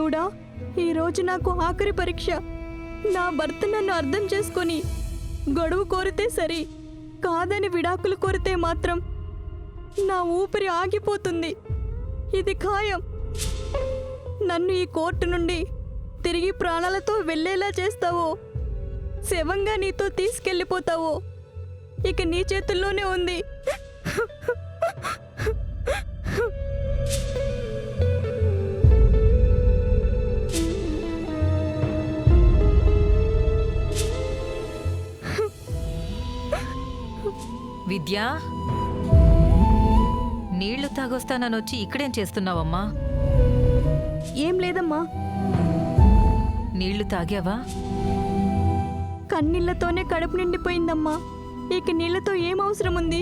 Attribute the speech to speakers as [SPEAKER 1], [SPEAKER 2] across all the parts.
[SPEAKER 1] దేవుడా, ఈరోజు నాకు ఆఖరి పరీక్ష. నా భర్త నన్ను అర్థం చేసుకొని గడువు కోరితే సరి, కాదని విడాకులు కోరితే మాత్రం నా ఊపిరి ఆగిపోతుంది. ఇది ఖాయం. నన్ను ఈ కోర్టు నుండి తిరిగి ప్రాణాలతో వెళ్ళేలా చేస్తావో, శవంగా నీతో తీసుకెళ్ళిపోతావో ఇక నీ చేతుల్లోనే ఉంది.
[SPEAKER 2] విద్యా, నీళ్లు తాగొస్తానొచ్చి ఇక్కడేం చేస్తున్నావమ్మా?
[SPEAKER 1] ఏం లేదమ్మా,
[SPEAKER 2] నీళ్లు తాగావా?
[SPEAKER 1] కన్నీళ్లతోనే కడుపు నిండిపోయిందమ్మా. ఇక నీళ్లతో ఏం అవసరం ఉంది?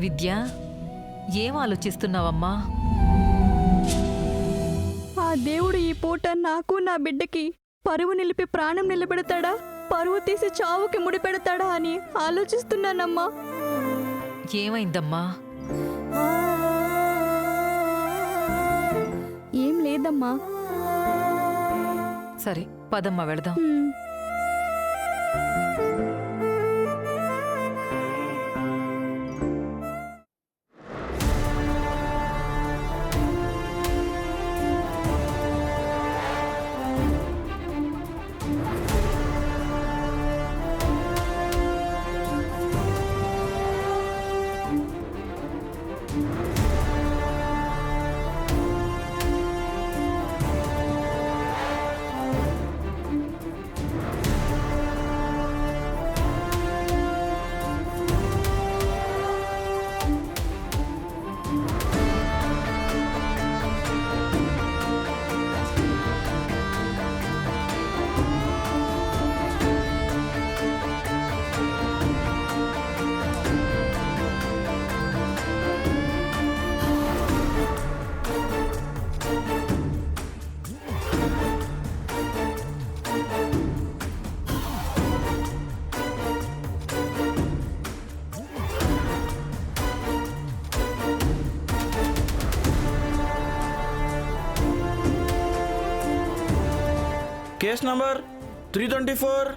[SPEAKER 2] విద్యా, ఏం ఆలోచిస్తున్నావమ్మా?
[SPEAKER 1] ఆ దేవుడు ఈ పూట నాకు నా బిడ్డకి పరువు నిలిపి ప్రాణం నిలబెడతాడా, పరువు తీసి చావుకి ముడిపెడతాడా అని ఆలోచిస్తున్నానమ్మా.
[SPEAKER 2] ఏమైందమ్మా?
[SPEAKER 1] ఏం లేదమ్మా.
[SPEAKER 2] సరే పదమ్మా వెళదాం.
[SPEAKER 3] Case number 324.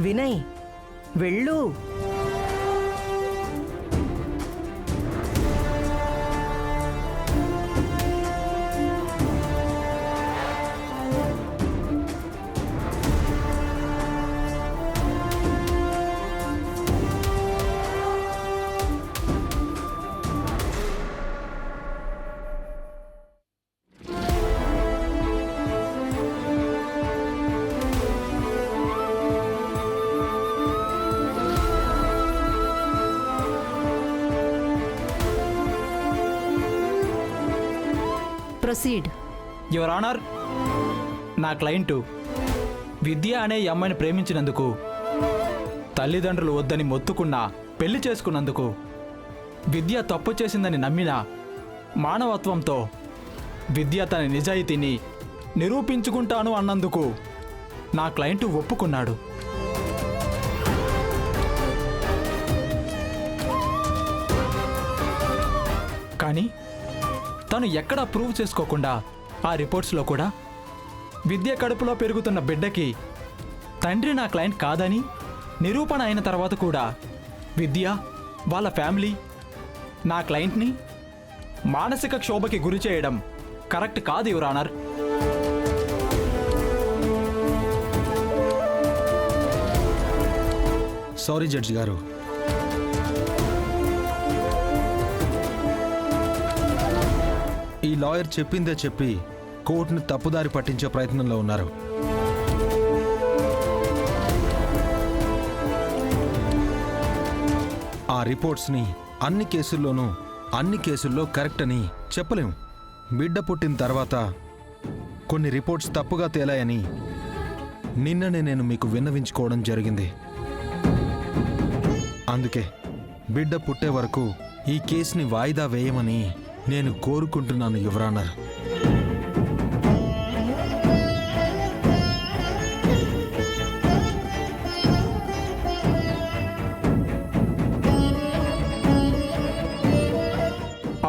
[SPEAKER 4] వినయ్, వెళ్ళు.
[SPEAKER 2] ప్రొసీడ్.
[SPEAKER 3] యువర్ ఆనర్, నా క్లయింటు విద్య అనే ఈ అమ్మాయిని ప్రేమించినందుకు, తల్లిదండ్రులు వద్దని మొత్తుకున్నా పెళ్లి చేసుకున్నందుకు, విద్య తప్పు చేసిందని నమ్మిన మానవత్వంతో విద్య తన నిజాయితీని నిరూపించుకుంటాను అన్నందుకు నా క్లయింటు ఒప్పుకున్నాడు. కానీ తను ఎక్కడా ప్రూవ్ చేసుకోకుండా ఆ రిపోర్ట్స్లో కూడా విద్య కడుపులో పెరుగుతున్న బిడ్డకి తండ్రి నా క్లయింట్ కాదని నిరూపణ అయిన తర్వాత కూడా విద్య వాళ్ళ ఫ్యామిలీ నా క్లయింట్ని మానసిక క్షోభకి గురి చేయడం కరెక్ట్ కాదు యువర్ ఆనర్.
[SPEAKER 5] సారీ జడ్జి గారు, ఈ లాయర్ చెప్పిందే చెప్పి కోర్టును తప్పుదారి పట్టించే ప్రయత్నంలో ఉన్నారు. ఆ రిపోర్ట్స్ని అన్ని కేసుల్లో కరెక్ట్ అని చెప్పలేం. బిడ్డ పుట్టిన తర్వాత కొన్ని రిపోర్ట్స్ తప్పుగా తేలాయని నిన్ననే నేను మీకు విన్నవించుకోవడం జరిగింది. అందుకే బిడ్డ పుట్టే వరకు ఈ కేసుని వాయిదా వేయమని నేను కోరుకుంటున్నాను your honour.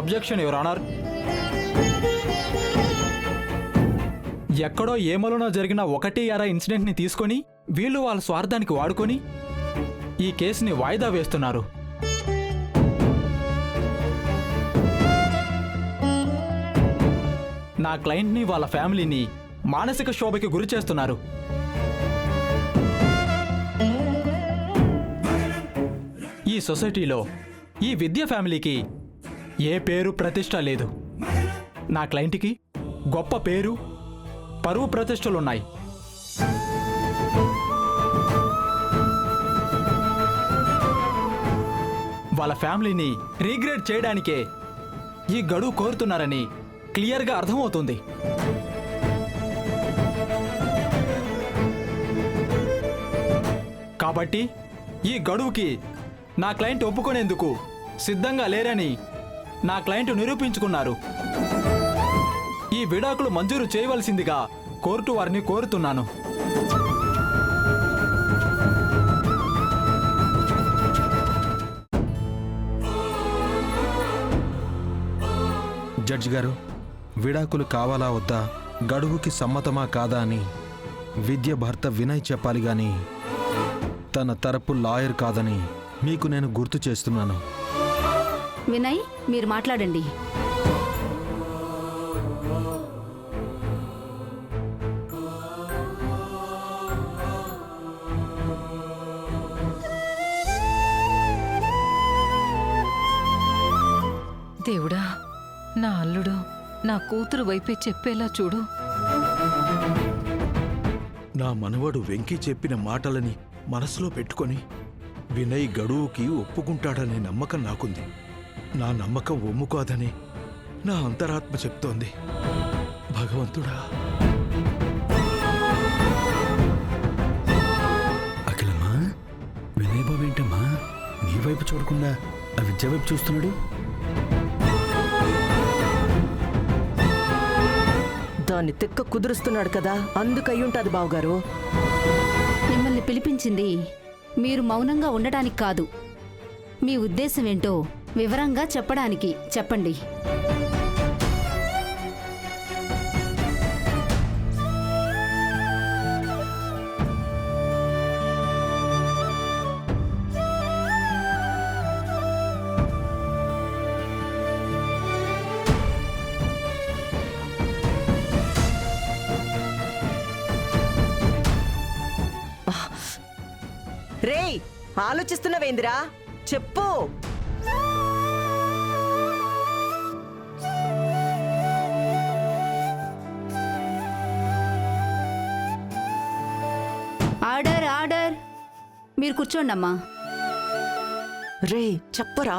[SPEAKER 3] Objection your honour. ఎక్కడో ఏమలోనో జరిగిన 1-6 ఇన్సిడెంట్ని తీసుకొని వీళ్ళు వాళ్ళ స్వార్థానికి వాడుకొని ఈ కేసుని వాయిదా వేస్తున్నారు. నా క్లయింట్ని వాళ్ళ ఫ్యామిలీని మానసిక శోభకి గురి చేస్తున్నారు. ఈ సొసైటీలో ఈ విద్య ఫ్యామిలీకి ఏ పేరు ప్రతిష్ట లేదు. నా క్లయింట్కి గొప్ప పేరు పరువు ప్రతిష్టలున్నాయి. వాళ్ళ ఫ్యామిలీని రీగ్రేడ్ చేయడానికే ఈ గడువు కోరుతున్నారని క్లియర్గా అర్థమవుతుంది. కాబట్టి ఈ గడువుకి నా క్లయింట్ ఒప్పుకునేందుకు సిద్ధంగా లేరని నా క్లయింట్ నిరూపించుకున్నారు. ఈ విడాకులు మంజూరు చేయవలసిందిగా కోర్టు వారిని కోరుతున్నాను.
[SPEAKER 5] జడ్జి గారు, విడాకులు కావాలా వద్దా, గడువుకి సమ్మతమా కాదా అని విద్య భర్త వినయ్ చెప్పాలి గాని తన తరపు లాయర్ కాదని మీకు నేను గుర్తు చేస్తున్నాను.
[SPEAKER 6] వినయ్, మీరు మాట్లాడండి.
[SPEAKER 2] దేవుడా, నా అల్లుడు నా కూతురు వైపే చెప్పేలా చూడు.
[SPEAKER 7] నా మనవడు వెంకీ చెప్పిన మాటలని మనసులో పెట్టుకొని వినయ్ గడువుకి ఒప్పుకుంటాడనే నమ్మకం నాకుంది. నా నమ్మకం ఒమ్ము కాదని నా అంతరాత్మ చెప్తోంది. భగవంతుడా.
[SPEAKER 8] అఖిలమ్మా, వినయ్ బాబు ఏంటమ్మా నీ వైపు చూడకుండా ఆ విద్య వైపు చూస్తున్నాడు?
[SPEAKER 4] దాన్ని తిక్క కుదురుస్తున్నాడు కదా, అందుకయ్యుంటది బావగారు.
[SPEAKER 6] మిమ్మల్ని పిలిపించింది మీరు మౌనంగా ఉండటానికి కాదు. మీ ఉద్దేశం ఏంటో వివరంగా చెప్పడానికి చెప్పండి.
[SPEAKER 4] రేయ్, ఆలోచిస్తున్నావేందిరా? చెప్పు.
[SPEAKER 6] Order, order. మీరు కూర్చోండి అమ్మా.
[SPEAKER 4] రేయ్, చెప్పరా.